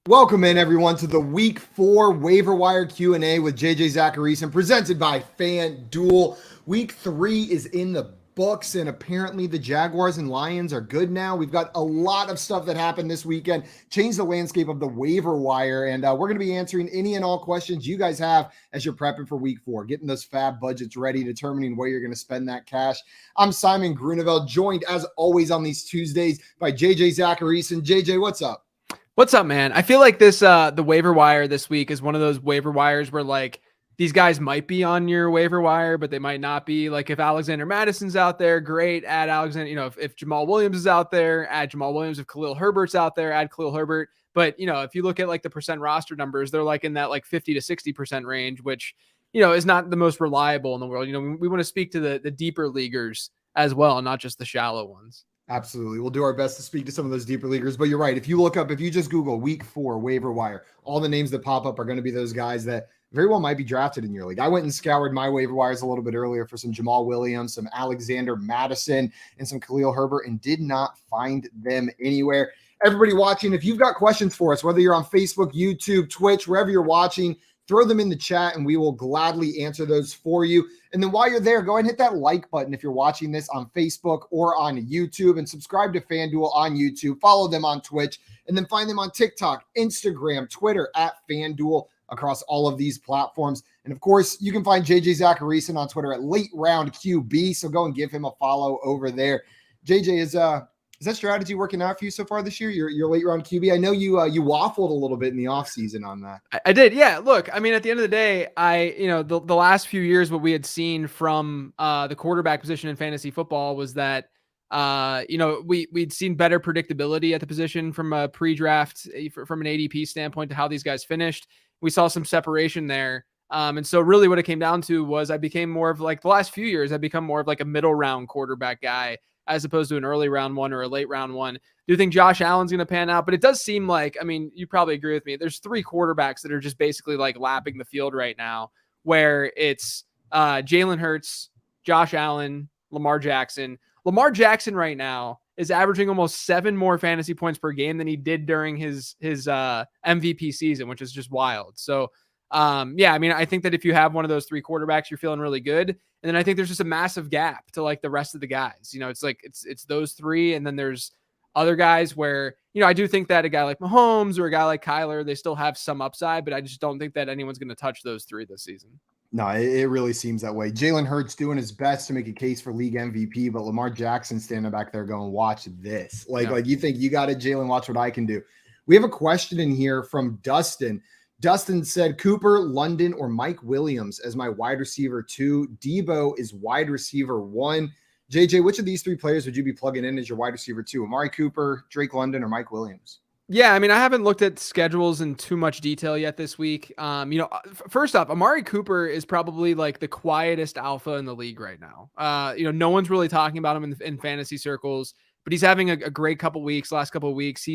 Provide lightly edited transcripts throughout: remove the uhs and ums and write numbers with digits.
Welcome in, everyone, to the Week 4 Waiver Wire Q&A with JJ Zachariason, presented by FanDuel. Week 3 is in the books, and apparently the Jaguars and Lions are good now. We've got a lot of stuff that happened this weekend, changed the landscape of the waiver wire, and we're going to be answering any and all questions you guys have as you're prepping for Week 4, getting those fab budgets ready, determining where you're going to spend that cash. I'm Simon Groeneveld, joined, as always, on these Tuesdays by JJ Zachariason. JJ, what's up? What's up, man? I feel like this, the waiver wire this week is one of those waiver wires where like these guys might be on your waiver wire, but they might not be. Like if Alexander Madison's out there, great, add Alexander. You know, if Jamal Williams is out there, add Jamal Williams. If Khalil Herbert's out there, add Khalil Herbert. But, you know, if you look at like the percent roster numbers, they're like in that like 50 to 60% range, which, you know, is not the most reliable in the world. You know, we want to speak to the deeper leaguers as well, not just the shallow ones. Absolutely. We'll do our best to speak to some of those deeper leaguers, but you're right. If you just Google Week 4 waiver wire, all the names that pop up are going to be those guys that very well might be drafted in your league. I went and scoured my waiver wires a little bit earlier for some Jamal Williams, some Alexander Madison, and some Khalil Herbert, and did not find them anywhere. Everybody watching, if you've got questions for us, whether you're on Facebook, YouTube, Twitch, wherever you're watching, throw them in the chat and we will gladly answer those for you. And then while you're there, go ahead and hit that like button if you're watching this on Facebook or on YouTube, and subscribe to FanDuel on YouTube. Follow them on Twitch, and then find them on TikTok, Instagram, Twitter at FanDuel across all of these platforms. And of course, you can find JJ Zachariason on Twitter at Late Round QB. So go and give him a follow over there. JJ, is that strategy working out for you so far this year? Your late round QB. I know you waffled a little bit in the offseason on that. I did. Yeah. Look, I mean, at the end of the day, the last few years, what we had seen from the quarterback position in fantasy football was that, we'd seen better predictability at the position from a pre-draft, from an ADP standpoint to how these guys finished. We saw some separation there. And so really what it came down to was I became more of like the last few years, I've become more of like a middle round quarterback guy, as opposed to an early round one or a late round one. Do you think Josh Allen's going to pan out? But it does seem like, I mean, you probably agree with me. There's 3 quarterbacks that are just basically like lapping the field right now, where it's Jalen Hurts, Josh Allen, Lamar Jackson. Lamar Jackson right now is averaging almost 7 more fantasy points per game than he did during his MVP season, which is just wild. So, I mean, I think that if you have one of those 3 quarterbacks, you're feeling really good. And then I think there's just a massive gap to like the rest of the guys. You know, it's like it's those 3, and then there's other guys where, you know, I do think that a guy like Mahomes or a guy like Kyler, they still have some upside, but I just don't think that anyone's going to touch those 3 this season. No, it really seems that way. Jalen Hurts doing his best to make a case for league MVP, but Lamar Jackson standing back there going, watch this. Like you think you got it, Jalen, watch what I can do. We have a question in here from Dustin. Dustin said, Cooper, London, or Mike Williams as my wide receiver 2. Debo is wide receiver 1. JJ, which of these 3 players would you be plugging in as your wide receiver 2? Amari Cooper, Drake London, or Mike Williams? Yeah, I mean, I haven't looked at schedules in too much detail yet this week. First off, Amari Cooper is probably like the quietest alpha in the league right now. No one's really talking about him in fantasy circles, but he's having a great last couple of weeks.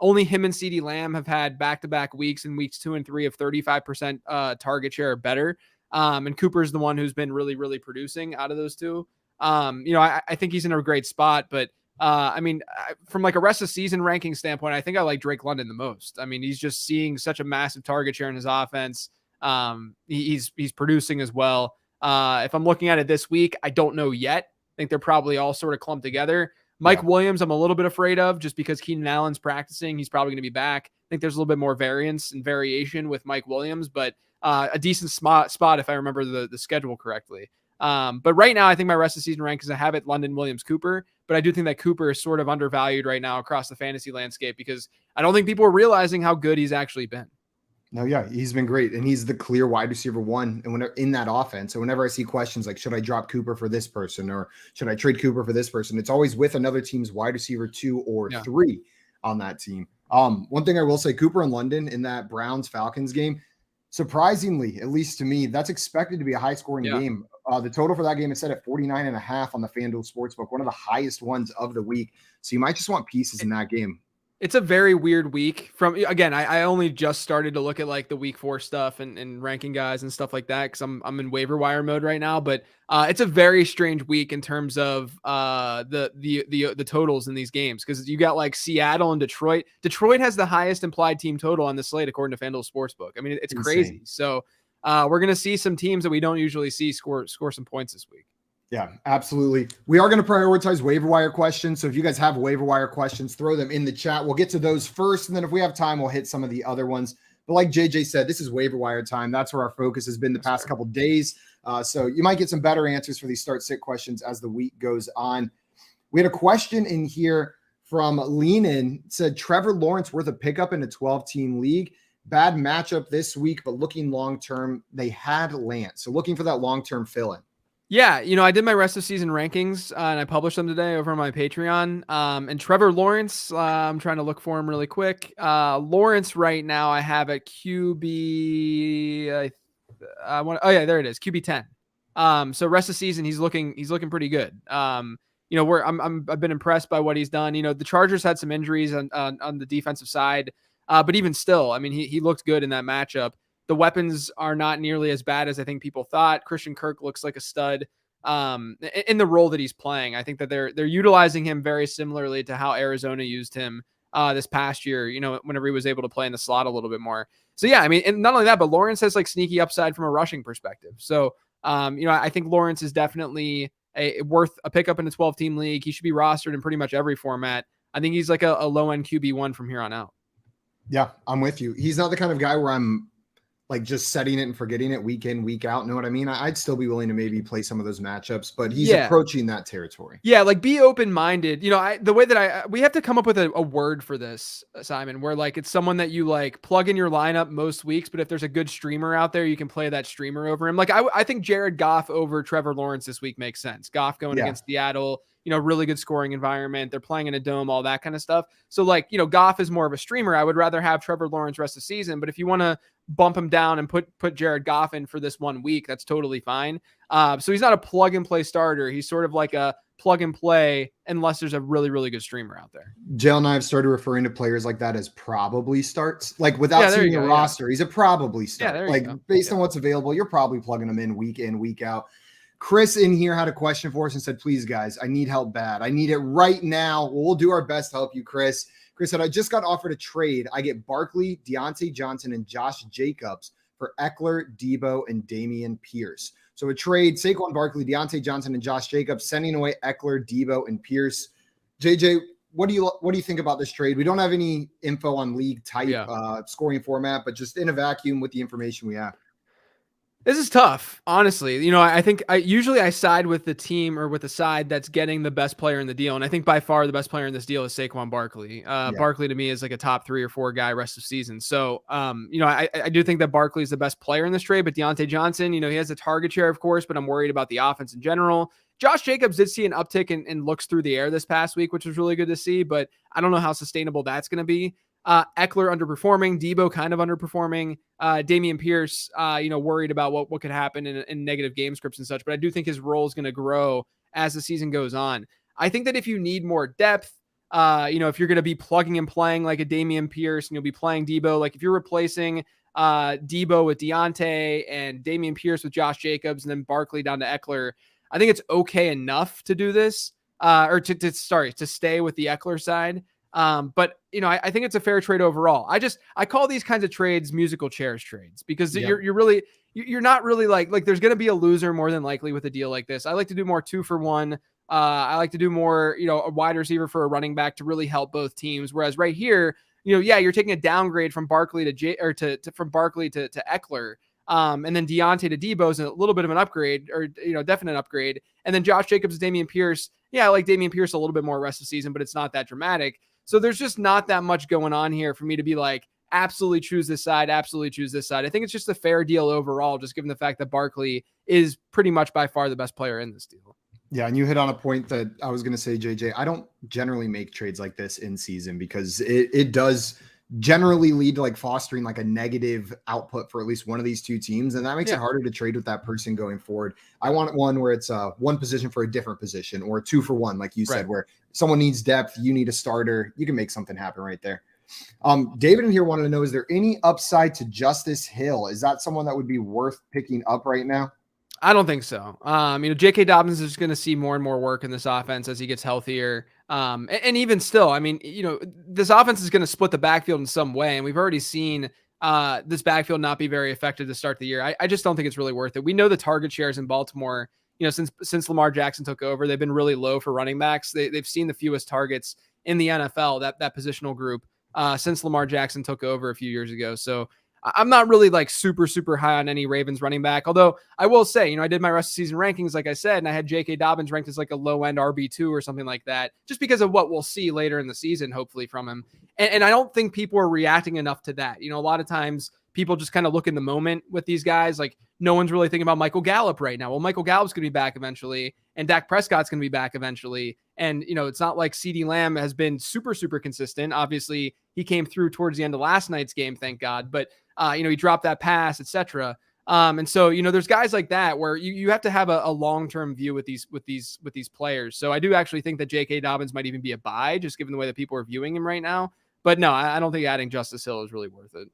Only him and CeeDee Lamb have had back-to-back weeks in weeks 2 and 3 of 35% target share or better. And Cooper's the one who's been really, really producing out of those 2. I think he's in a great spot, but from like a rest of season ranking standpoint, I think I like Drake London the most. I mean, he's just seeing such a massive target share in his offense. He's producing as well. If I'm looking at it this week, I don't know yet. I think they're probably all sort of clumped together. Mike Williams, I'm a little bit afraid of just because Keenan Allen's practicing. He's probably going to be back. I think there's a little bit more variance and variation with Mike Williams, but a decent spot if I remember the schedule correctly. But right now, I think my rest of the season rank is I have it London, Williams, Cooper, but I do think that Cooper is sort of undervalued right now across the fantasy landscape because I don't think people are realizing how good he's actually been. No, yeah, he's been great, and he's the clear wide receiver 1, and whenever in that offense. So whenever I see questions like, should I drop Cooper for this person, or should I trade Cooper for this person, it's always with another team's wide receiver 2 or 3 on that team. One thing I will say, Cooper and London in that Browns-Falcons game, surprisingly, at least to me, that's expected to be a high-scoring game. The total for that game is set at 49.5 on the FanDuel Sportsbook, one of the highest ones of the week. So you might just want pieces in that game. It's a very weird week again, I only just started to look at like the week 4 stuff and ranking guys and stuff like that. Cause I'm in waiver wire mode right now, but it's a very strange week in terms of the totals in these games. Cause you got like Seattle and Detroit. Detroit has the highest implied team total on the slate, according to FanDuel Sportsbook. I mean, it's Insane. crazy. So we're going to see some teams that we don't usually see score some points this week. Yeah, absolutely. We are going to prioritize waiver wire questions. So if you guys have waiver wire questions, throw them in the chat. We'll get to those first. And then if we have time, we'll hit some of the other ones. But like JJ said, this is waiver wire time. That's where our focus has been the past couple of days. So you might get some better answers for these start sit questions as the week goes on. We had a question in here from Leanin. Said, Trevor Lawrence worth a pickup in a 12-team league. Bad matchup this week, but looking long-term, they had Lance. So looking for that long-term fill-in. Yeah, I did my rest of season rankings and I published them today over on my Patreon. And Trevor Lawrence, I'm trying to look for him really quick. Lawrence right now I have at QB. There it is, QB 10. So rest of season he's looking pretty good. I've been impressed by what he's done. The Chargers had some injuries on the defensive side, but even still, I mean he looked good in that matchup. The weapons are not nearly as bad as I think people thought. Christian Kirk looks like a stud in the role that he's playing. I think that they're utilizing him very similarly to how Arizona used him this past year, whenever he was able to play in the slot a little bit more. So yeah, I mean, and not only that, but Lawrence has like sneaky upside from a rushing perspective. So, I think Lawrence is definitely worth a pickup in a 12-team league. He should be rostered in pretty much every format. I think he's like a low-end QB1 from here on out. Yeah, I'm with you. He's not the kind of guy where I'm like just setting it and forgetting it week in, week out. Know what I mean? I'd still be willing to maybe play some of those matchups, but he's approaching that territory. Yeah, like be open-minded. The way that we have to come up with a word for this, Simon, where like it's someone that you like plug in your lineup most weeks, but if there's a good streamer out there, you can play that streamer over him. Like I think Jared Goff over Trevor Lawrence this week makes sense. Goff going against Seattle, really good scoring environment. They're playing in a dome, all that kind of stuff. So like, Goff is more of a streamer. I would rather have Trevor Lawrence rest of the season, but if you want to bump him down and put Jared Goff in for this 1 week, that's totally fine. So he's not a plug and play starter. He's sort of like a plug and play unless there's a really, really good streamer out there. Jalen and I have started referring to players like that as probably starts, like without seeing the roster. He's a probably start. Like based on what's available, you're probably plugging him in week out. Chris in here had a question for us and said, please guys, I need help bad. I need it right now. We'll do our best to help you, Chris. Chris said, I just got offered a trade. I get Barkley, Deonte Johnson, and Josh Jacobs for Eckler, Debo, and Dameon Pierce. So a trade, Saquon Barkley, Deonte Johnson, and Josh Jacobs, sending away Eckler, Debo, and Pierce. JJ, what do you think about this trade? We don't have any info on league type, scoring format, but just in a vacuum with the information we have. This is tough, honestly. I think I usually side with the team or with the side that's getting the best player in the deal. And I think by far the best player in this deal is Saquon Barkley. Barkley to me is like a top 3 or 4 guy rest of season. So, I do think that Barkley is the best player in this trade, but Deonte Johnson, he has a target share, of course, but I'm worried about the offense in general. Josh Jacobs did see an uptick in looks through the air this past week, which was really good to see, but I don't know how sustainable that's going to be. Eckler underperforming, Debo kind of underperforming, Dameon Pierce, worried about what could happen in negative game scripts and such, but I do think his role is going to grow as the season goes on. I think that if you need more depth, if you're going to be plugging and playing like a Dameon Pierce and you'll be playing Debo, like if you're replacing Debo with Deonte and Dameon Pierce with Josh Jacobs and then Barkley down to Eckler, I think it's okay enough to do this, or to stay with the Eckler side. But I think it's a fair trade overall. I call these kinds of trades musical chairs trades because you're not really like there's going to be a loser more than likely with a deal like this. I like to do more 2 for 1. I like to do more, a wide receiver for a running back to really help both teams. Whereas right here, you're taking a downgrade from Barkley from Barkley to Eckler. And then Deonte to Debo is a little bit of an upgrade or, definite upgrade. And then Josh Jacobs, Dameon Pierce. Yeah, I like Dameon Pierce a little bit more rest of the season, but it's not that dramatic. So there's just not that much going on here for me to be like, absolutely choose this side, absolutely choose this side. I think it's just a fair deal overall, just given the fact that Barkley is pretty much by far the best player in this deal. Yeah, and you hit on a point that I was going to say, JJ. I don't generally make trades like this in season because it does generally lead to like fostering like a negative output for at least one of these two teams. And that makes it harder to trade with that person going forward. I want one where it's one position for a different position, or 2 for 1, like you said, where someone needs depth, you need a starter, you can make something happen right there. David in here wanted to know, is there any upside to Justice Hill? Is that someone that would be worth picking up right now? I don't think so. J.K. Dobbins is going to see more and more work in this offense as he gets healthier. And even still, this offense is going to split the backfield in some way. And we've already seen this backfield not be very effective to start the year. I just don't think it's really worth it. We know the target shares in Baltimore, since Lamar Jackson took over, they've been really low for running backs. They've seen the fewest targets in the NFL, that positional group, since Lamar Jackson took over a few years ago. So I'm not really like super, super high on any Ravens running back. Although I will say, I did my rest of season rankings, like I said, and I had J.K. Dobbins ranked as like a low end RB2 or something like that, just because of what we'll see later in the season, hopefully from him. And I don't think people are reacting enough to that. A lot of times people just kind of look in the moment with these guys. Like no one's really thinking about Michael Gallup right now. Well, Michael Gallup's going to be back eventually, and Dak Prescott's going to be back eventually. And, it's not like CeeDee Lamb has been super, super consistent. Obviously he came through towards the end of last night's game, thank God. But he dropped that pass, etc. And so, there's guys like that where you have to have a long-term view with these players. So I do actually think that J.K. Dobbins might even be a buy, just given the way that people are viewing him right now. But no, I don't think adding Justice Hill is really worth it.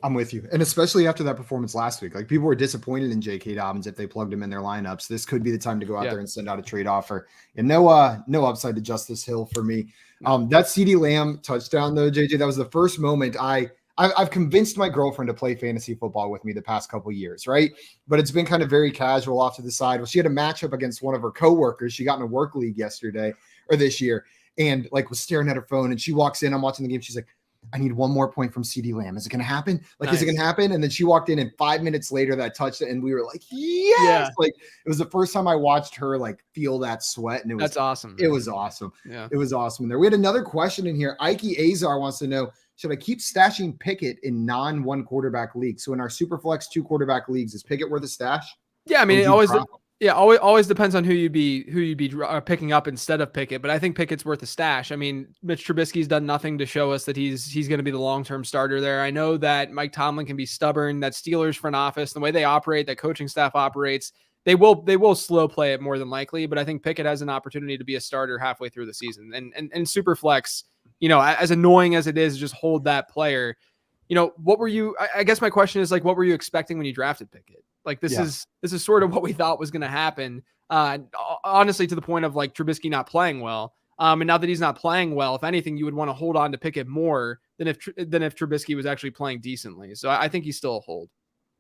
I'm with you. And especially after that performance last week, like people were disappointed in J.K. Dobbins if they plugged him in their lineups. This could be the time to go out there and send out a trade offer. And no upside to Justice Hill for me. That CeeDee Lamb touchdown though, JJ, that was the first moment I've convinced my girlfriend to play fantasy football with me the past couple of years, right? But it's been kind of very casual off to the side. Well, she had a matchup against one of her coworkers. She got in a work league this year, and like was staring at her phone. And she walks in, I'm watching the game. She's like, I need one more point from CeeDee Lamb. Is it going to happen? Like, Is it going to happen? And then she walked in, and 5 minutes later that touched it. And we were like, yes. Yeah. Like it was the first time I watched her like feel that sweat. And that's awesome. It was awesome. Yeah. It was awesome. There. We had another question in here. Ike Azar wants to know, should I keep stashing Pickett in non-1 quarterback leagues? So in our Superflex 2 quarterback leagues, is Pickett worth a stash? Yeah. It always depends on who you'd be picking up instead of Pickett. But I think Pickett's worth a stash. Mitch Trubisky's done nothing to show us that he's going to be the long-term starter there. I know that Mike Tomlin can be stubborn, that Steelers front office, the way they operate, that coaching staff operates, they will slow play it more than likely. But I think Pickett has an opportunity to be a starter halfway through the season. And Superflex, as annoying as it is, just hold that player. What were you? I guess my question is like, what were you expecting when you drafted Pickett? Like this is sort of what we thought was going to happen. Honestly, to the point of like Trubisky not playing well. And now that he's not playing well, if anything, you would want to hold on to Pickett more than if Trubisky was actually playing decently. So I think he's still a hold.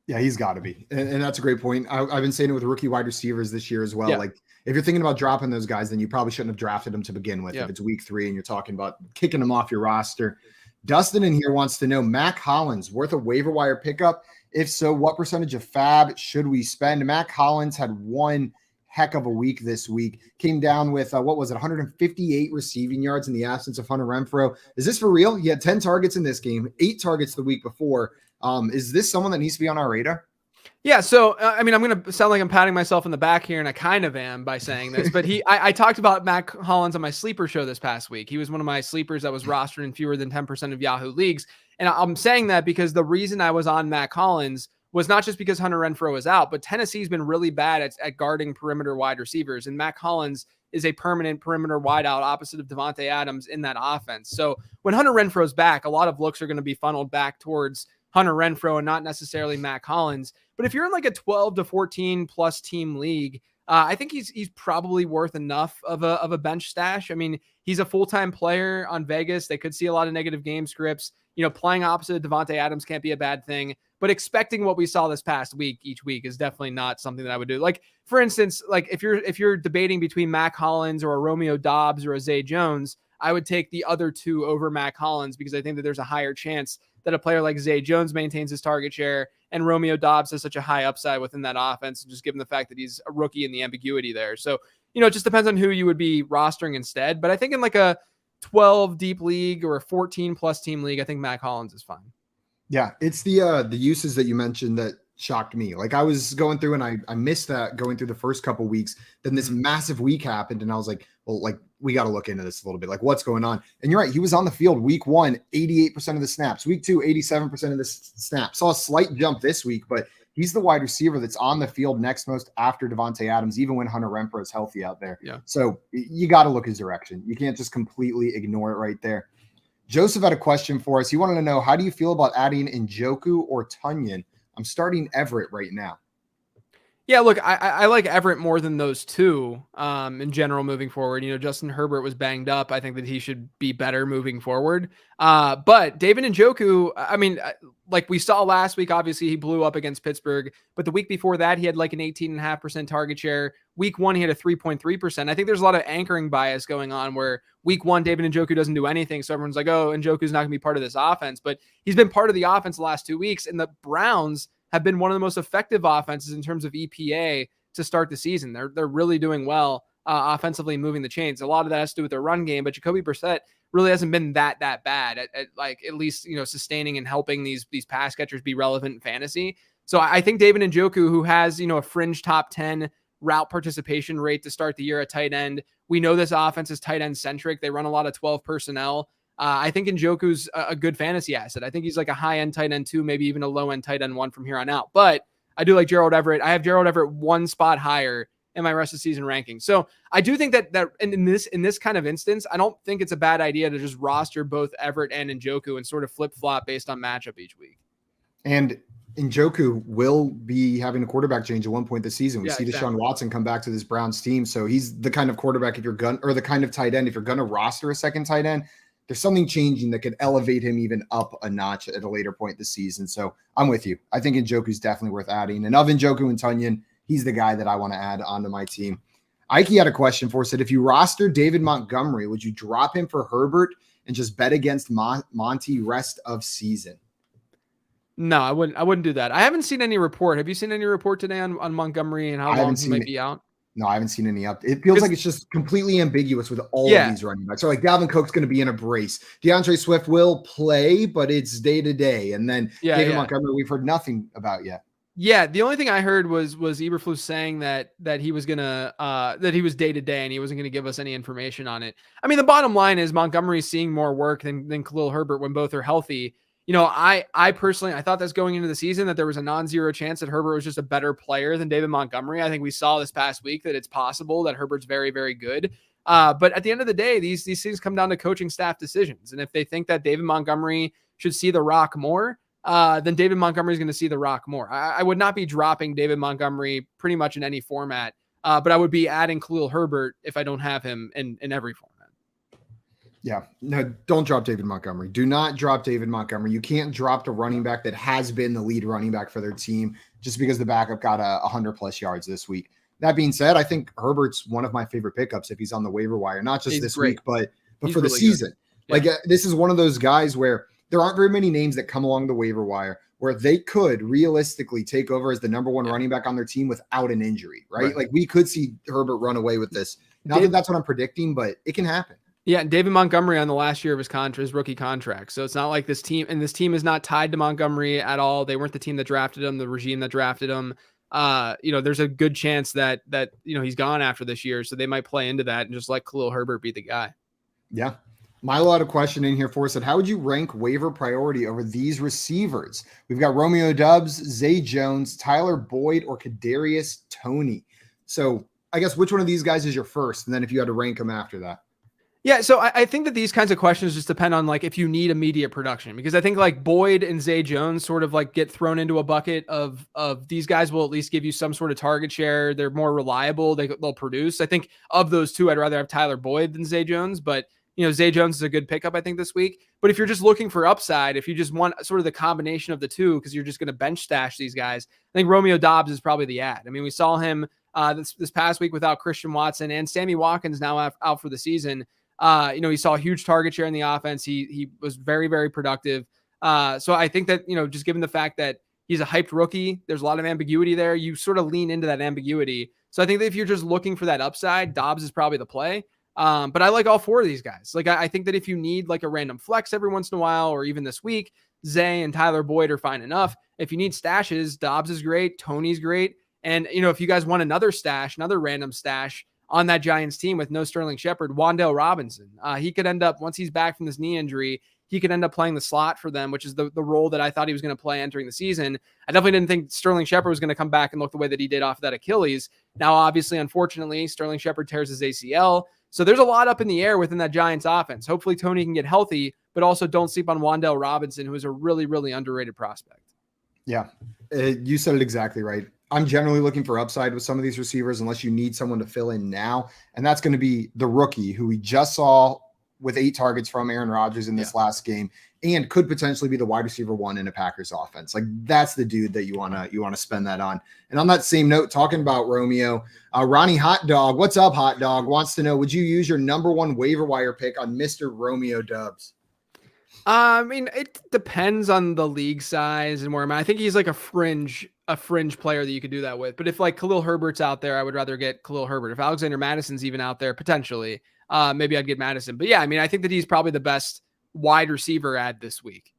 Yeah, he's got to be. And that's a great point. I've been saying it with rookie wide receivers this year as well. Yeah. Like if you're thinking about dropping those guys, then you probably shouldn't have drafted them to begin with. Yeah. If it's week 3 and you're talking about kicking them off your roster. Dustin in here wants to know, Mac Hollins worth a waiver wire pickup? If so, what percentage of fab should we spend? Mac Hollins had one heck of a week this week. Came down with, 158 receiving yards in the absence of Hunter Renfrow. Is this for real? He had 10 targets in this game, 8 targets the week before. Is this someone that needs to be on our radar? Yeah. So, I'm going to sound like I'm patting myself in the back here, and I kind of am by saying this, but I talked about Mac Hollins on my sleeper show this past week. He was one of my sleepers that was rostered in fewer than 10% of Yahoo leagues. And I'm saying that because the reason I was on Mac Hollins was not just because Hunter Renfrow is out, but Tennessee's been really bad at guarding perimeter wide receivers. And Mac Hollins is a permanent perimeter wideout opposite of Devontae Adams in that offense. So when Hunter Renfrow's back, a lot of looks are going to be funneled back towards Hunter Renfrow and not necessarily Mac Hollins. But if you're in like a 12 to 14 plus team league, I think he's probably worth enough of a bench stash. He's a full-time player on Vegas. They could see a lot of negative game scripts. Playing opposite of Devontae Adams can't be a bad thing, but expecting what we saw this past week, each week, is definitely not something that I would do. Like, for instance, like if you're debating between Mac Hollins or a Romeo Doubs or a Zay Jones, I would take the other two over Mac Hollins because I think that there's a higher chance that a player like Zay Jones maintains his target share and Romeo Doubs has such a high upside within that offense, just given the fact that he's a rookie and the ambiguity there. So, it just depends on who you would be rostering instead. But I think in like a 12 deep league or a 14 plus team league, I think Mac Hollins is fine. Yeah, it's the uses that you mentioned that shocked me. Like I was going through and I missed that going through the first couple weeks. Then this massive week happened and I was like, well, like we got to look into this a little bit. Like what's going on? And you're right. He was on the field week 1, 88% of the snaps, week 2, 87% of the snaps. Saw a slight jump this week, but he's the wide receiver that's on the field next most after Devontae Adams, even when Hunter Renfrow is healthy out there. Yeah. So you got to look his direction. You can't just completely ignore it right there. Joseph had a question for us. He wanted to know, how do you feel about adding Njoku or Tunyon? I'm starting Everett right now. Yeah, look, I like Everett more than those two in general moving forward. You know, Justin Herbert was banged up. I think that he should be better moving forward. But David Njoku, I mean, like we saw last week, obviously he blew up against Pittsburgh. But the week before that, he had like an 18.5% target share. Week 1, he had a 3.3%. I think there's a lot of anchoring bias going on where week 1, David Njoku doesn't do anything. So everyone's like, oh, Njoku's not going to be part of this offense. But he's been part of the offense the last 2 weeks. And the Browns have been one of the most effective offenses in terms of EPA to start the season. They're really doing well offensively, moving the chains. A lot of that has to do with their run game, but Jacoby Brissett really hasn't been that bad at least, you know, sustaining and helping these pass catchers be relevant in fantasy. So I think David Njoku, who has, you know, a fringe top 10 route participation rate to start the year at tight end. We know this offense is tight end centric. They run a lot of 12 personnel. I think Njoku's a good fantasy asset. I think he's like a high-end tight end 2, maybe even a low-end tight end 1 from here on out. But I do like Gerald Everett. I have Gerald Everett 1 spot higher in my rest of season ranking. So I do think that in this kind of instance, I don't think it's a bad idea to just roster both Everett and Njoku and sort of flip-flop based on matchup each week. And Njoku will be having a quarterback change at one point this season. We see Deshaun Watson come back to this Browns team. So he's the kind of quarterback if you're or the kind of tight end if you're going to roster a second tight end, there's something changing that could elevate him even up a notch at a later point this season. So I'm with you. I think Njoku's definitely worth adding. And of Njoku and Tunyon, he's the guy that I want to add onto my team. Ike had a question for us that if you roster David Montgomery, would you drop him for Herbert and just bet against Monty rest of season? No, I wouldn't do that. I haven't seen any report. Have you seen any report today on Montgomery and how long he might be out? No, I haven't seen any up. It feels like it's just completely ambiguous with all of these running backs. So like Dalvin Cook's going to be in a brace. DeAndre Swift will play, but it's day to day. And then David Montgomery, we've heard nothing about yet. Yeah, the only thing I heard was Eberflus saying that he was gonna that he was day to day and he wasn't gonna give us any information on it. I mean, the bottom line is Montgomery's seeing more work than Khalil Herbert when both are healthy. You know, I personally, I thought that's going into the season that there was a non-zero chance that Herbert was just a better player than David Montgomery. I think we saw this past week that it's possible that Herbert's very, very good. But at the end of the day, these things come down to coaching staff decisions. And if they think that David Montgomery should see the rock more, then David Montgomery is going to see the rock more. I would not be dropping David Montgomery pretty much in any format, but I would be adding Khalil Herbert if I don't have him in every format. Yeah, no, don't drop David Montgomery. Do not drop David Montgomery. You can't drop the running back that has been the lead running back for their team just because the backup got 100+ yards this week. That being said, I think Herbert's one of my favorite pickups if he's on the waiver wire, not just this week, but for the season. Yeah. Like this is one of those guys where there aren't very many names that come along the waiver wire where they could realistically take over as the number one running back on their team without an injury, right? Like we could see Herbert run away with this. Not that that's what I'm predicting, but it can happen. Yeah, and David Montgomery on the last year of his rookie contract. So it's not like this team is not tied to Montgomery at all. They weren't the team that drafted him, the regime that drafted him. You know, there's a good chance that you know he's gone after this year, so they might play into that and just let Khalil Herbert be the guy. Yeah. Milo had a question in here for us. How would you rank waiver priority over these receivers? We've got Romeo Doubs, Zay Jones, Tyler Boyd, or Kadarius Toney. So I guess which one of these guys is your first? And then if you had to rank them after that. Yeah, so I think that these kinds of questions just depend on like if you need immediate production, because I think like Boyd and Zay Jones sort of like get thrown into a bucket of these guys will at least give you some sort of target share. They're more reliable. They'll produce. I think of those two, I'd rather have Tyler Boyd than Zay Jones, but you know, Zay Jones is a good pickup, I think, this week. But if you're just looking for upside, if you just want sort of the combination of the two, because you're just going to bench stash these guys, I think Romeo Doubs is probably the ad. I mean, we saw him this past week without Christian Watson and Sammy Watkins now out for the season. You know, he saw a huge target share in the offense. He was very, very productive. So I think that, you know, just given the fact that he's a hyped rookie, there's a lot of ambiguity there. You sort of lean into that ambiguity. So I think that if you're just looking for that upside, Doubs is probably the play. But I like all four of these guys. Like, I think that if you need like a random flex every once in a while, or even this week, Zay and Tyler Boyd are fine enough. If you need stashes, Dobbs is great. Tony's great. And, if you guys want another stash, another random stash on that Giants team with no Sterling Shepard, Wan'Dale Robinson, he could end up, once he's back from this knee injury, he could end up playing the slot for them, which is the role that I thought he was going to play entering the season. I definitely didn't think Sterling Shepard was going to come back and look the way that he did off of that Achilles. Now, obviously, unfortunately, Sterling Shepard tears his ACL. So there's a lot up in the air within that Giants offense. Hopefully Tony can get healthy, but also don't sleep on Wan'Dale Robinson, who is a really, really underrated prospect. Yeah, you said it exactly right. I'm generally looking for upside with some of these receivers unless you need someone to fill in now. And that's going to be the rookie who we just saw with 8 targets from Aaron Rodgers in this last game and could potentially be the wide receiver 1 in a Packers offense. Like that's the dude that you want to spend that on. And on that same note, talking about Romeo, Ronnie Hot Dog, what's up, Hot Dog, wants to know, would you use your number 1 waiver wire pick on Mr. Romeo Dubs? I mean, it depends on the league size and where I think he's like a fringe player that you could do that with. But if like Khalil Herbert's out there, I would rather get Khalil Herbert. If Alexander Madison's even out there, potentially, maybe I'd get Madison. But yeah, I mean, I think that he's probably the best wide receiver ad this week.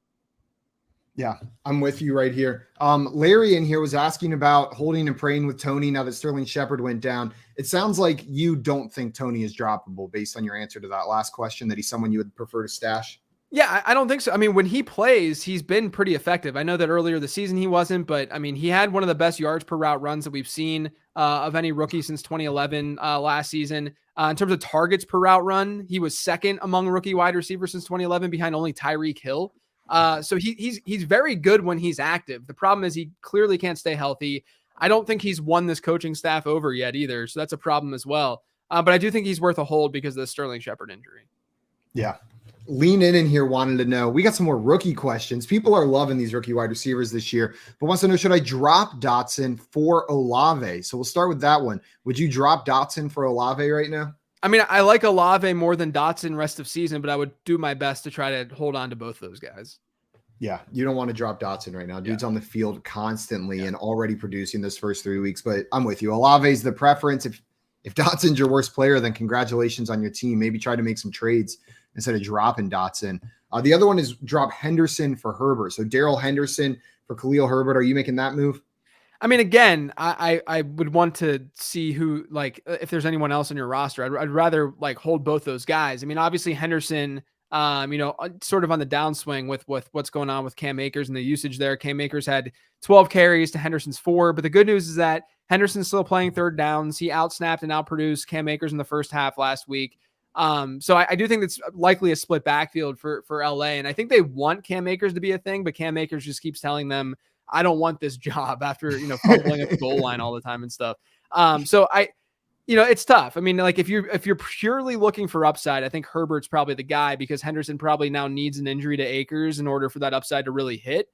Yeah, I'm with you right here. Larry in here was asking about holding and praying with Tony now that Sterling Shepard went down. It sounds like you don't think Tony is droppable based on your answer to that last question, that he's someone you would prefer to stash. Yeah, I don't think so. I mean, when he plays, he's been pretty effective. I know that earlier this season he wasn't, but I mean, he had one of the best yards per route runs that we've seen of any rookie since 2011 last season. In terms of targets per route run, he was second among rookie wide receivers since 2011 behind only Tyreek Hill. So he's very good when he's active. The problem is he clearly can't stay healthy. I don't think he's won this coaching staff over yet either. So that's a problem as well. But I do think he's worth a hold because of the Sterling Shepard injury. Yeah. Lean in here wanted to know, we got some more rookie questions. People are loving these rookie wide receivers this year, but wants to know, should I drop Dotson for Olave? So we'll start with that one. Would you drop Dotson for Olave right now? I mean, I like Olave more than Dotson rest of season, but I would do my best to try to hold on to both those guys. Yeah, you don't want to drop Dotson right now. Dude's on the field constantly and already producing this first 3 weeks, but I'm with you. Olave's the preference. If Dotson's your worst player, then congratulations on your team. Maybe try to make some trades instead of dropping Dotson. The other one is drop Henderson for Herbert. So Daryl Henderson for Khalil Herbert. Are you making that move? I mean, again, I would want to see who, like, if there's anyone else on your roster. I'd rather like hold both those guys. I mean, obviously Henderson, sort of on the downswing with what's going on with Cam Akers and the usage there. Cam Akers had 12 carries to Henderson's 4, but the good news is that Henderson's still playing third downs. He outsnapped and outproduced Cam Akers in the first half last week. So I do think that's likely a split backfield for LA. And I think they want Cam Akers to be a thing, but Cam Akers just keeps telling them, I don't want this job after, fumbling at the goal line all the time and stuff. So it's tough. I mean, like if you're purely looking for upside, I think Herbert's probably the guy because Henderson probably now needs an injury to Akers in order for that upside to really hit.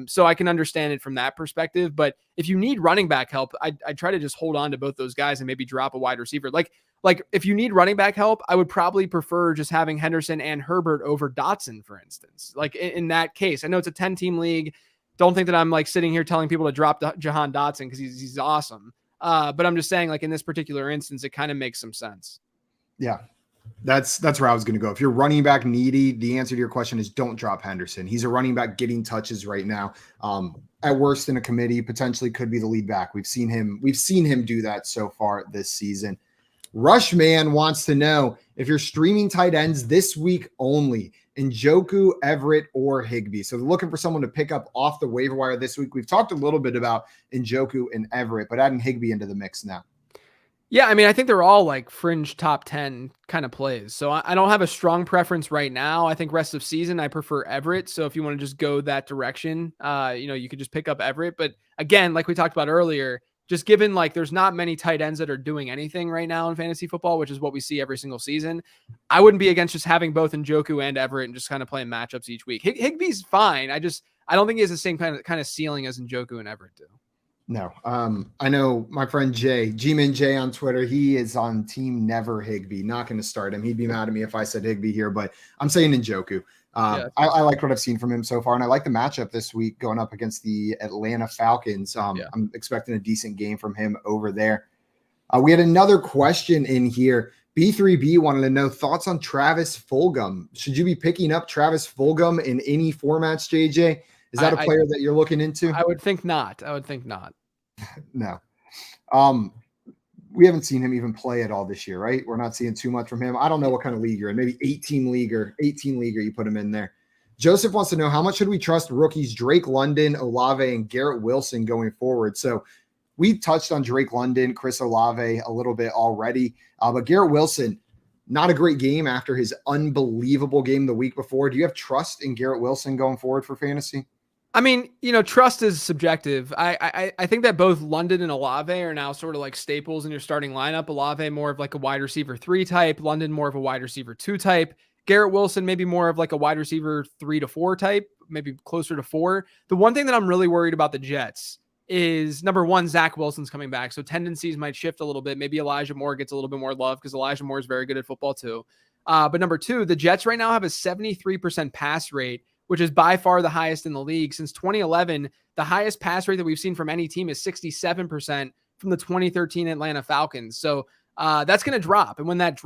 So I can understand it from that perspective, but if you need running back help, I'd try to just hold on to both those guys and maybe drop a wide receiver. Like if you need running back help, I would probably prefer just having Henderson and Herbert over Dotson, for instance. Like in that case, I know it's a 10-team league. Don't think that I'm like sitting here telling people to drop Jahan Dotson because he's awesome. But I'm just saying, like in this particular instance, it kind of makes some sense. Yeah, that's where I was going to go. If you're running back needy, the answer to your question is don't drop Henderson. He's a running back getting touches right now. At worst in a committee, potentially could be the lead back. We've seen him do that so far this season. Rushman wants to know if you're streaming tight ends this week only, Njoku, Everett, or Higbee. So looking for someone to pick up off the waiver wire this week. We've talked a little bit about Njoku and Everett, but adding Higbee into the mix now. Yeah, I mean, I think they're all like fringe top 10 kind of plays. So I don't have a strong preference right now. I think rest of season, I prefer Everett. So if you want to just go that direction, you could just pick up Everett. But again, like we talked about earlier, just given like there's not many tight ends that are doing anything right now in fantasy football, which is what we see every single season, I wouldn't be against just having both Njoku and Everett and just kind of playing matchups each week. Higbee's fine. I don't think he has the same kind of ceiling as Njoku and Everett do. No. I know my friend G-Man J on Twitter, he is on team never Higbee. Not going to start him. He'd be mad at me if I said Higbee here, but I'm saying Njoku. I like what I've seen from him so far, and I like the matchup this week going up against the Atlanta Falcons. I'm expecting a decent game from him over there. We had another question in here. B3B wanted to know thoughts on Travis Fulgham. Should you be picking up Travis Fulgham in any formats, JJ? Is that a player that you're looking into? I would think not. No. We haven't seen him even play at all this year, right? We're not seeing too much from him. I don't know what kind of league you're in. Maybe 18 leaguer, you put him in there. Joseph wants to know, how much should we trust rookies Drake London, Olave, and Garrett Wilson going forward? So we touched on Drake London, Chris Olave a little bit already, but Garrett Wilson, not a great game after his unbelievable game the week before. Do you have trust in Garrett Wilson going forward for fantasy? I mean, trust is subjective. I think that both London and Olave are now sort of like staples in your starting lineup. Olave more of like a wide receiver 3 type, London more of a wide receiver 2 type. Garrett Wilson maybe more of like a wide receiver 3 to 4 type, maybe closer to 4. The one thing that I'm really worried about the Jets is, number one, Zach Wilson's coming back, so tendencies might shift a little bit. Maybe Elijah Moore gets a little bit more love because Elijah Moore is very good at football too. But number two, the Jets right now have a 73% pass rate, which is by far the highest in the league. Since 2011, the highest pass rate that we've seen from any team is 67% from the 2013 Atlanta Falcons. So that's going to drop. And when that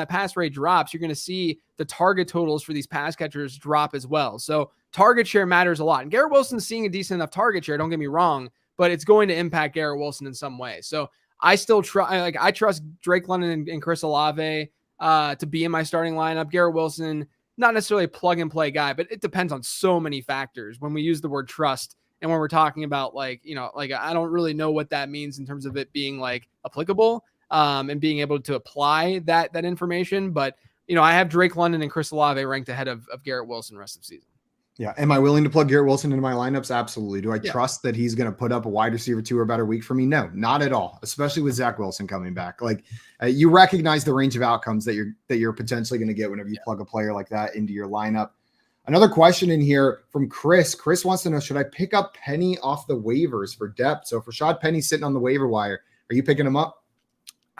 pass rate drops, you're going to see the target totals for these pass catchers drop as well. So target share matters a lot. And Garrett Wilson's seeing a decent enough target share, don't get me wrong, but it's going to impact Garrett Wilson in some way. So I still I trust Drake London and Chris Olave to be in my starting lineup. Garrett Wilson, not necessarily a plug and play guy, but it depends on so many factors when we use the word trust. And when we're talking about I don't really know what that means in terms of it being like applicable and being able to apply that information. But, I have Drake London and Chris Olave ranked ahead of Garrett Wilson rest of the season. Yeah. Am I willing to plug Garrett Wilson into my lineups? Absolutely. Do I trust that he's going to put up a wide receiver 2 or better week for me? No, not at all. Especially with Zach Wilson coming back. Like you recognize the range of outcomes that you're potentially going to get whenever you plug a player like that into your lineup. Another question in here from Chris. Chris wants to know, should I pick up Penny off the waivers for depth? So if Rashad Penny sitting on the waiver wire, are you picking him up?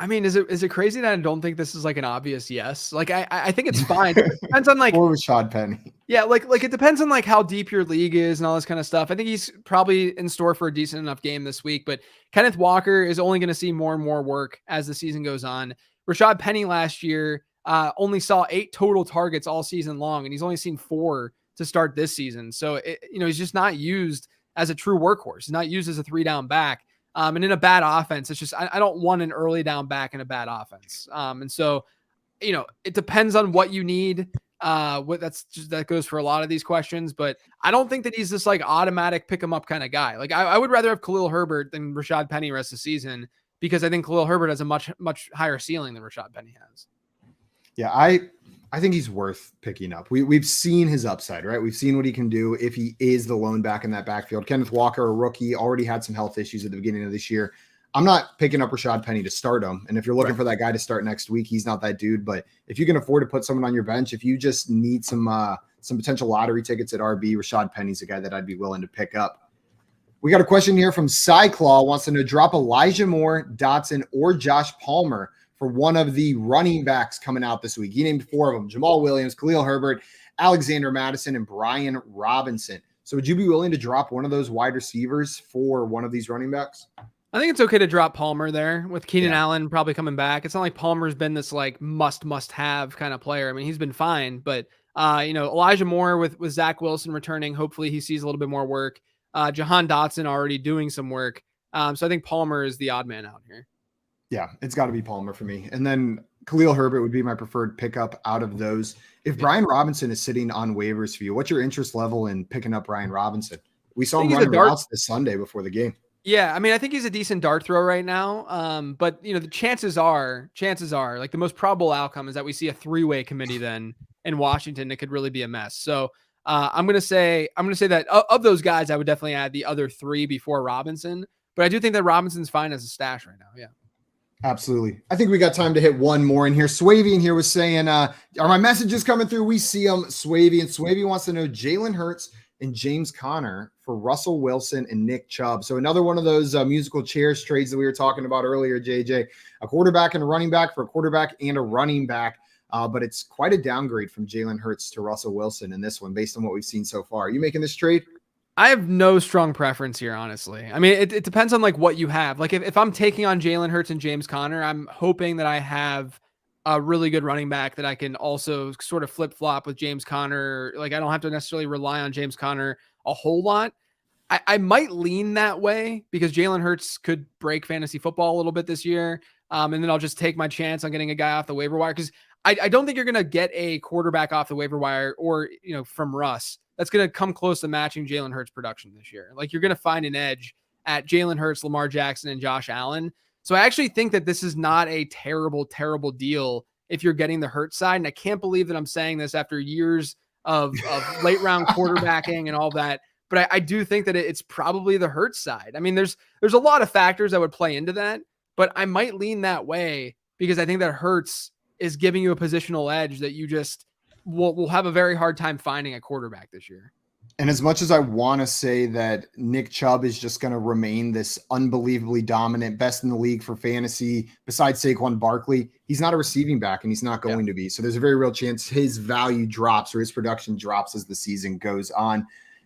I mean, is it crazy that I don't think this is like an obvious yes? Like I think it's fine. It depends on like or Rashad Penny. Yeah, like it depends on like how deep your league is and all this kind of stuff. I think he's probably in store for a decent enough game this week, but Kenneth Walker is only going to see more and more work as the season goes on. Rashad Penny last year only saw 8 total targets all season long, and he's only seen 4 to start this season. So he's just not used as a true workhorse. He's not used as a 3-down back. And in a bad offense, it's just, I don't want an early down back in a bad offense. And so, it depends on what you need. That goes for a lot of these questions, but I don't think that he's this like automatic pick him up kind of guy. Like I would rather have Khalil Herbert than Rashad Penny rest of the season, because I think Khalil Herbert has a much, much higher ceiling than Rashad Penny has. Yeah. I think he's worth picking up. We've seen his upside, right? We've seen what he can do if he is the lone back in that backfield. Kenneth Walker, a rookie, already had some health issues at the beginning of this year. I'm not picking up Rashad Penny to start him. And if you're looking for that guy to start next week, he's not that dude. But if you can afford to put someone on your bench, if you just need some potential lottery tickets at RB, Rashad Penny's a guy that I'd be willing to pick up. We got a question here from Cyclaw, wants to know, drop Elijah Moore, Dotson, or Josh Palmer for one of the running backs coming out this week. He named 4 of them: Jamal Williams, Khalil Herbert, Alexander Madison, and Brian Robinson. So would you be willing to drop one of those wide receivers for one of these running backs? I think it's okay to drop Palmer there with Keenan Allen probably coming back. It's not like Palmer's been this like must have kind of player. I mean, he's been fine, but Elijah Moore with Zach Wilson returning, hopefully he sees a little bit more work. Jahan Dotson already doing some work. So I think Palmer is the odd man out here. Yeah, it's got to be Palmer for me. And then Khalil Herbert would be my preferred pickup out of those. If Brian Robinson is sitting on waivers for you, what's your interest level in picking up Brian Robinson? We saw him running routes this Sunday before the game. Yeah, I mean, I think he's a decent dart throw right now. But the chances are like the most probable outcome is that we see a 3-way committee then in Washington. It could really be a mess. So I'm gonna say that of those guys, I would definitely add the other 3 before Robinson. But I do think that Robinson's fine as a stash right now. Yeah. Absolutely. I think we got time to hit one more in here. Swavian here was saying, are my messages coming through? We see them. Swavian wants to know Jalen Hurts and James Conner for Russell Wilson and Nick Chubb. So another one of those musical chairs trades that we were talking about earlier, JJ, a quarterback and a running back for a quarterback and a running back. But it's quite a downgrade from Jalen Hurts to Russell Wilson in this one, based on what we've seen so far. Are you making this trade? I have no strong preference here, honestly. I mean, it depends on like what you have. Like if I'm taking on Jalen Hurts and James Conner, I'm hoping that I have a really good running back that I can also sort of flip flop with James Conner. Like I don't have to necessarily rely on James Conner a whole lot. I might lean that way because Jalen Hurts could break fantasy football a little bit this year. And then I'll just take my chance on getting a guy off the waiver wire because I don't think you're going to get a quarterback off the waiver wire or, from Russ that's going to come close to matching Jalen Hurts production this year. Like you're going to find an edge at Jalen Hurts, Lamar Jackson, and Josh Allen. So I actually think that this is not a terrible, terrible deal if you're getting the Hurts side. And I can't believe that I'm saying this after years of late round quarterbacking and all that. But I do think that it's probably the Hurts side. I mean, there's a lot of factors that would play into that, but I might lean that way because I think that Hurts is giving you a positional edge that you just will have a very hard time finding a quarterback this year. And as much as I want to say that Nick Chubb is just going to remain this unbelievably dominant, best in the league for fantasy, besides Saquon Barkley, he's not a receiving back and he's not going to be. So there's a very real chance his value drops or his production drops as the season goes on.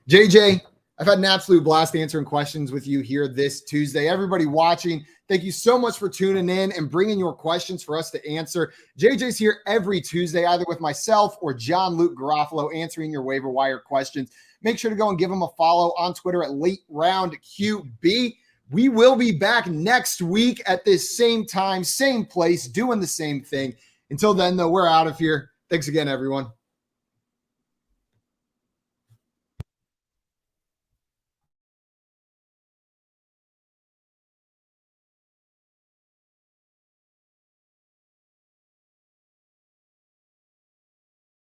JJ, I've had an absolute blast answering questions with you here this Tuesday. Everybody watching, thank you so much for tuning in and bringing your questions for us to answer. JJ's here every Tuesday, either with myself or John Luke Garofalo answering your waiver wire questions. Make sure to go and give him a follow on Twitter at Late Round QB. We will be back next week at this same time, same place, doing the same thing. Until then, though, we're out of here. Thanks again, everyone.